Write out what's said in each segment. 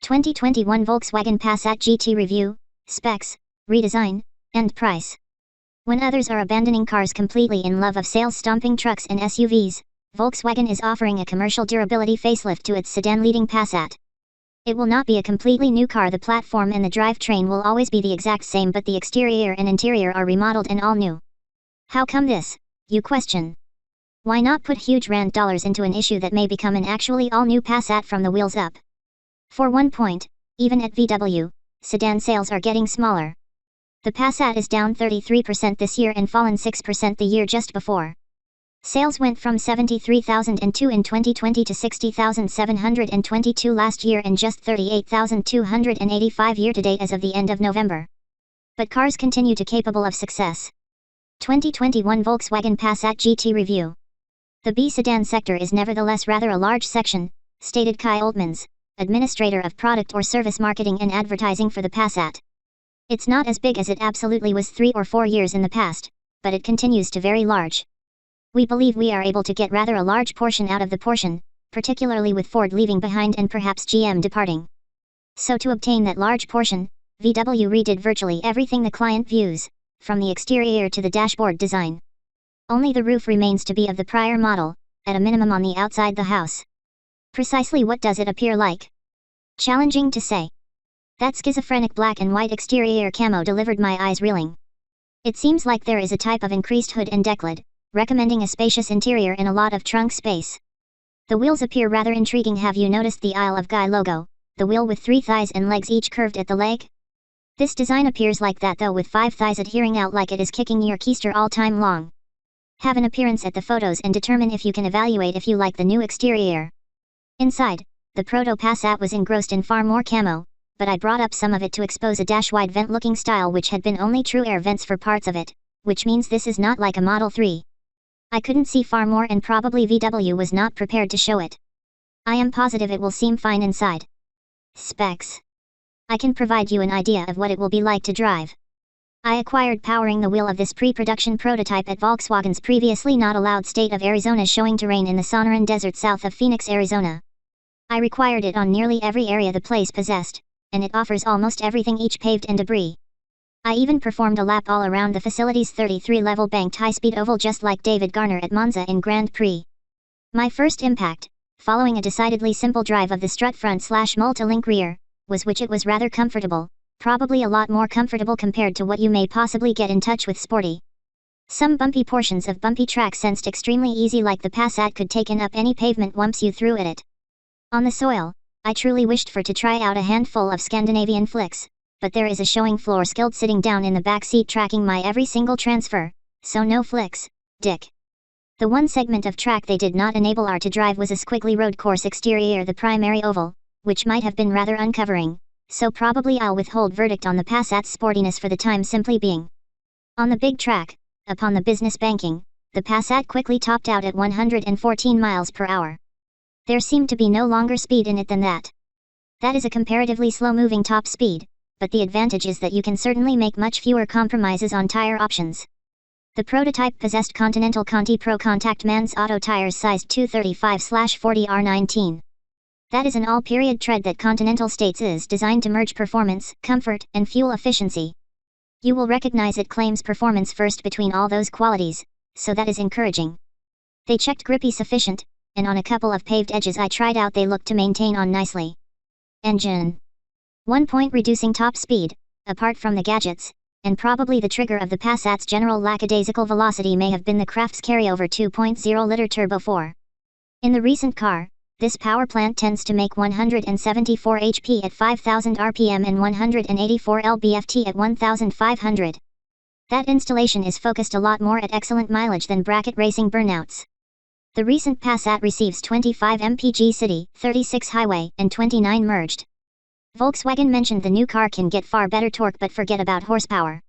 2021 Volkswagen Passat GT Review, Specs, Redesign, and Price. When others are abandoning cars completely in love of sales-stomping trucks and SUVs, Volkswagen is offering a commercial durability facelift to its sedan-leading Passat. It will not be a completely new car. The platform and the drivetrain will always be the exact same, but the exterior and interior are remodeled and all new. How come this, you question? Why not put huge rand dollars into an issue that may become an actually all-new Passat from the wheels up? For one point, even at VW, sedan sales are getting smaller. The Passat is down 33% this year and fallen 6% the year just before. Sales went from 73,002 in 2020 to 60,722 last year and just 38,285 year-to-date as of the end of November. But cars continue to capable of success. 2021 Volkswagen Passat GT Review. The B sedan sector is nevertheless rather a large section, stated Kai Oltmans, Administrator of Product or Service Marketing and Advertising for the Passat. It's not as big as it absolutely was 3 or 4 years in the past, but it continues to very large. We believe we are able to get rather a large portion out of the portion, particularly with Ford leaving behind and perhaps GM departing. So to obtain that large portion, VW redid virtually everything the client views, from the exterior to the dashboard design. Only the roof remains to be of the prior model, at a minimum on the outside the house. Precisely what does it appear like? Challenging to say. That schizophrenic black and white exterior camo delivered my eyes reeling. It seems like there is a type of increased hood and deck lid, recommending a spacious interior and a lot of trunk space. The wheels appear rather intriguing. Have you noticed the Isle of Guy logo, the wheel with 3 thighs and legs each curved at the leg? This design appears like that though, with 5 thighs adhering out like it is kicking your keister all time long. Have an appearance at the photos and determine if you can evaluate if you like the new exterior. Inside, the Proto Passat was engrossed in far more camo, but I brought up some of it to expose a dash-wide vent-looking style which had been only true air vents for parts of it, which means this is not like a Model 3. I couldn't see far more and probably VW was not prepared to show it. I am positive it will seem fine inside. Specs. I can provide you an idea of what it will be like to drive. I acquired powering the wheel of this pre-production prototype at Volkswagen's previously not allowed state of Arizona showing terrain in the Sonoran Desert south of Phoenix, Arizona. I required it on nearly every area the place possessed, and it offers almost everything, each paved and debris. I even performed a lap all around the facility's 33-level banked high-speed oval just like David Garner at Monza in Grand Prix. My first impact, following a decidedly simple drive of the strut front/multi-link rear, was which it was rather comfortable, probably a lot more comfortable compared to what you may possibly get in touch with sporty. Some bumpy portions of bumpy track sensed extremely easy, like the Passat could take up any pavement once you threw at it. On the soil, I truly wished for to try out a handful of Scandinavian flicks, but there is a showing floor skilled sitting down in the back seat tracking my every single transfer, so no flicks, dick. The one segment of track they did not enable R to drive was a squiggly road course exterior, the primary oval, which might have been rather uncovering, so probably I'll withhold verdict on the Passat's sportiness for the time simply being. On the big track, upon the business banking, the Passat quickly topped out at 114 miles per hour. There seemed to be no longer speed in it than that. That is a comparatively slow-moving top speed, but the advantage is that you can certainly make much fewer compromises on tire options. The prototype possessed Continental Conti Pro Contact Man's Auto tires sized 235/40R19. That is an all-period tread that Continental states is designed to merge performance, comfort, and fuel efficiency. You will recognize it claims performance first between all those qualities, so that is encouraging. They checked grippy sufficient, and on a couple of paved edges I tried out they looked to maintain on nicely. Engine. 1 point reducing top speed, apart from the gadgets, and probably the trigger of the Passat's general lackadaisical velocity may have been the Crafts carryover 2.0-liter turbo 4. In the recent car, this power plant tends to make 174 HP at 5,000 RPM and 184 lb-ft at 1,500. That installation is focused a lot more at excellent mileage than bracket racing burnouts. The recent Passat receives 25 mpg city, 36 highway, and 29 merged. Volkswagen mentioned the new car can get far better torque but forget about horsepower.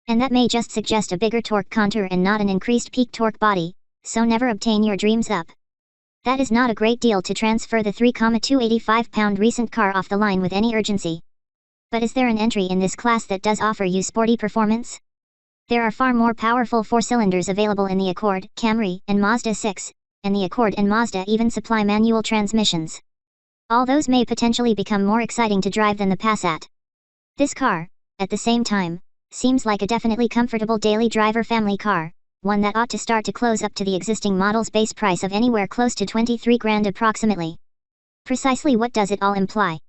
And that may just suggest a bigger torque contour and not an increased peak torque body, so never obtain your dreams up. That is not a great deal to transfer the 3,285-pound recent car off the line with any urgency. But is there an entry in this class that does offer you sporty performance? There are far more powerful 4-cylinders available in the Accord, Camry, and Mazda 6, and the Accord and Mazda even supply manual transmissions. All those may potentially become more exciting to drive than the Passat. This car, at the same time, seems like a definitely comfortable daily driver family car, one that ought to start to close up to the existing model's base price of anywhere close to 23 grand approximately. Precisely what does it all imply?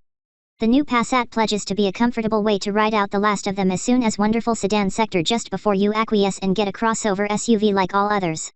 The new Passat pledges to be a comfortable way to ride out the last of them as soon as wonderful sedan sector just before you acquiesce and get a crossover SUV like all others.